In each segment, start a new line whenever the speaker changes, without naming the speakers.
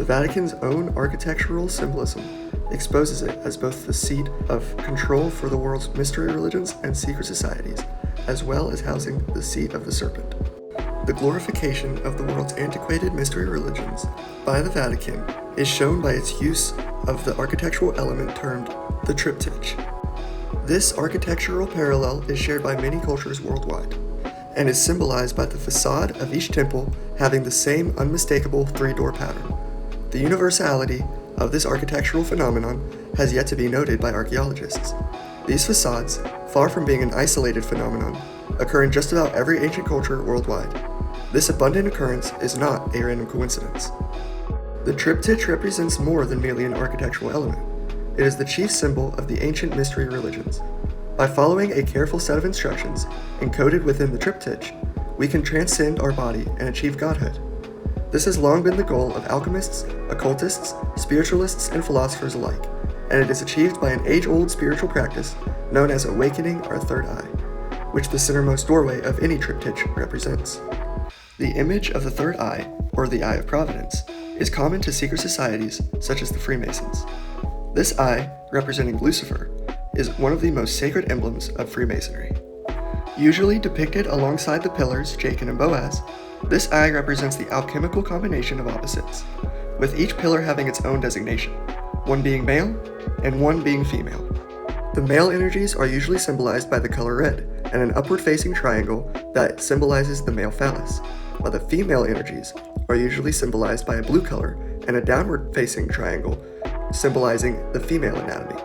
The Vatican's own architectural symbolism exposes it as both the seat of control for the world's mystery religions and secret societies, as well as housing the seat of the serpent. The glorification of the world's antiquated mystery religions by the Vatican is shown by its use of the architectural element termed the triptych. This architectural parallel is shared by many cultures worldwide, and is symbolized by the facade of each temple having the same unmistakable three-door pattern. The universality of this architectural phenomenon has yet to be noted by archaeologists. These facades, far from being an isolated phenomenon, occur in just about every ancient culture worldwide. This abundant occurrence is not a random coincidence. The triptych represents more than merely an architectural element. It is the chief symbol of the ancient mystery religions. By following a careful set of instructions encoded within the triptych, we can transcend our body and achieve godhood. This has long been the goal of alchemists, occultists, spiritualists, and philosophers alike, and it is achieved by an age-old spiritual practice known as awakening our third eye, which the centermost doorway of any triptych represents. The image of the third eye, or the Eye of Providence, is common to secret societies such as the Freemasons. This eye, representing Lucifer, is one of the most sacred emblems of Freemasonry. Usually depicted alongside the pillars Jachin and Boaz, this eye represents the alchemical combination of opposites, with each pillar having its own designation, one being male and one being female. The male energies are usually symbolized by the color red and an upward-facing triangle that symbolizes the male phallus, while the female energies are usually symbolized by a blue color and a downward-facing triangle symbolizing the female anatomy.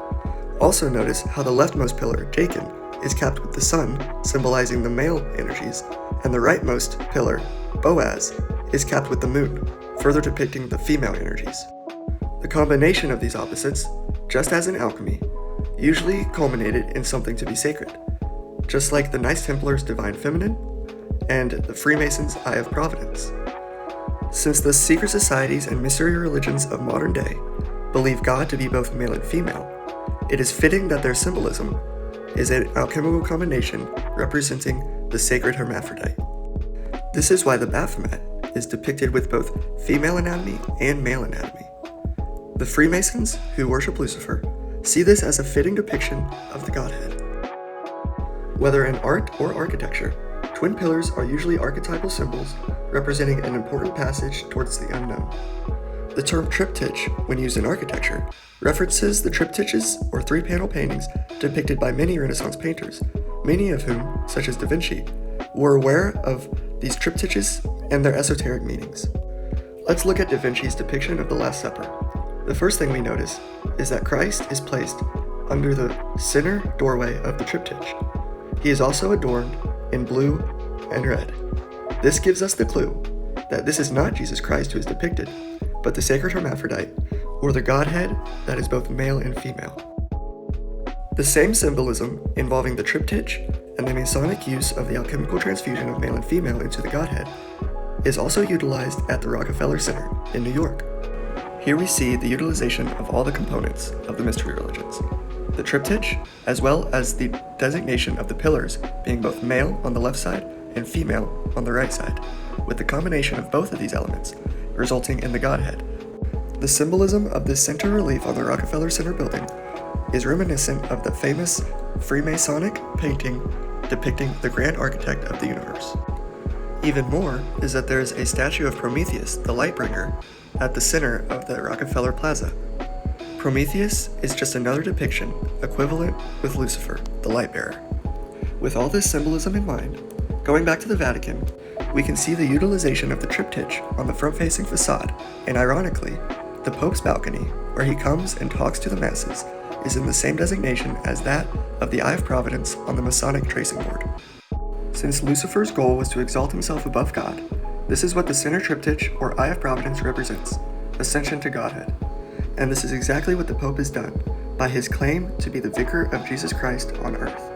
Also notice how the leftmost pillar, Jachin, is capped with the sun, symbolizing the male energies, and the rightmost pillar, Boaz, is capped with the moon, further depicting the female energies. The combination of these opposites, just as in alchemy, usually culminated in something to be sacred, just like the Knights Templar's Divine Feminine and the Freemasons' Eye of Providence. Since the secret societies and mystery religions of modern day believe God to be both male and female, it is fitting that their symbolism is an alchemical combination representing the sacred hermaphrodite. This is why the Baphomet is depicted with both female anatomy and male anatomy. The Freemasons, who worship Lucifer, see this as a fitting depiction of the Godhead. Whether in art or architecture, twin pillars are usually archetypal symbols representing an important passage towards the unknown. The term triptych, when used in architecture, references the triptychs or three-panel paintings depicted by many Renaissance painters, many of whom, such as Da Vinci, were aware of these triptychs and their esoteric meanings. Let's look at Da Vinci's depiction of the Last Supper. The first thing we notice is that Christ is placed under the center doorway of the triptych. He is also adorned in blue and red. This gives us the clue that this is not Jesus Christ who is depicted, but the sacred hermaphrodite, or the Godhead that is both male and female. The same symbolism involving the triptych and the Masonic use of the alchemical transfusion of male and female into the Godhead is also utilized at the Rockefeller Center in New York. Here we see the utilization of all the components of the mystery religions. The triptych, as well as the designation of the pillars being both male on the left side and female on the right side, with the combination of both of these elements resulting in the Godhead. The symbolism of this center relief on the Rockefeller Center building is reminiscent of the famous Freemasonic painting depicting the grand architect of the universe. Even more is that there is a statue of Prometheus, the Lightbringer, at the center of the Rockefeller Plaza. Prometheus is just another depiction equivalent with Lucifer, the Lightbearer. With all this symbolism in mind, going back to the Vatican, we can see the utilization of the triptych on the front-facing facade, and ironically, the Pope's balcony, where he comes and talks to the masses, is in the same designation as that of the Eye of Providence on the Masonic tracing board. Since Lucifer's goal was to exalt himself above God, this is what the center triptych or Eye of Providence represents, ascension to Godhead. And this is exactly what the Pope has done by his claim to be the vicar of Jesus Christ on earth.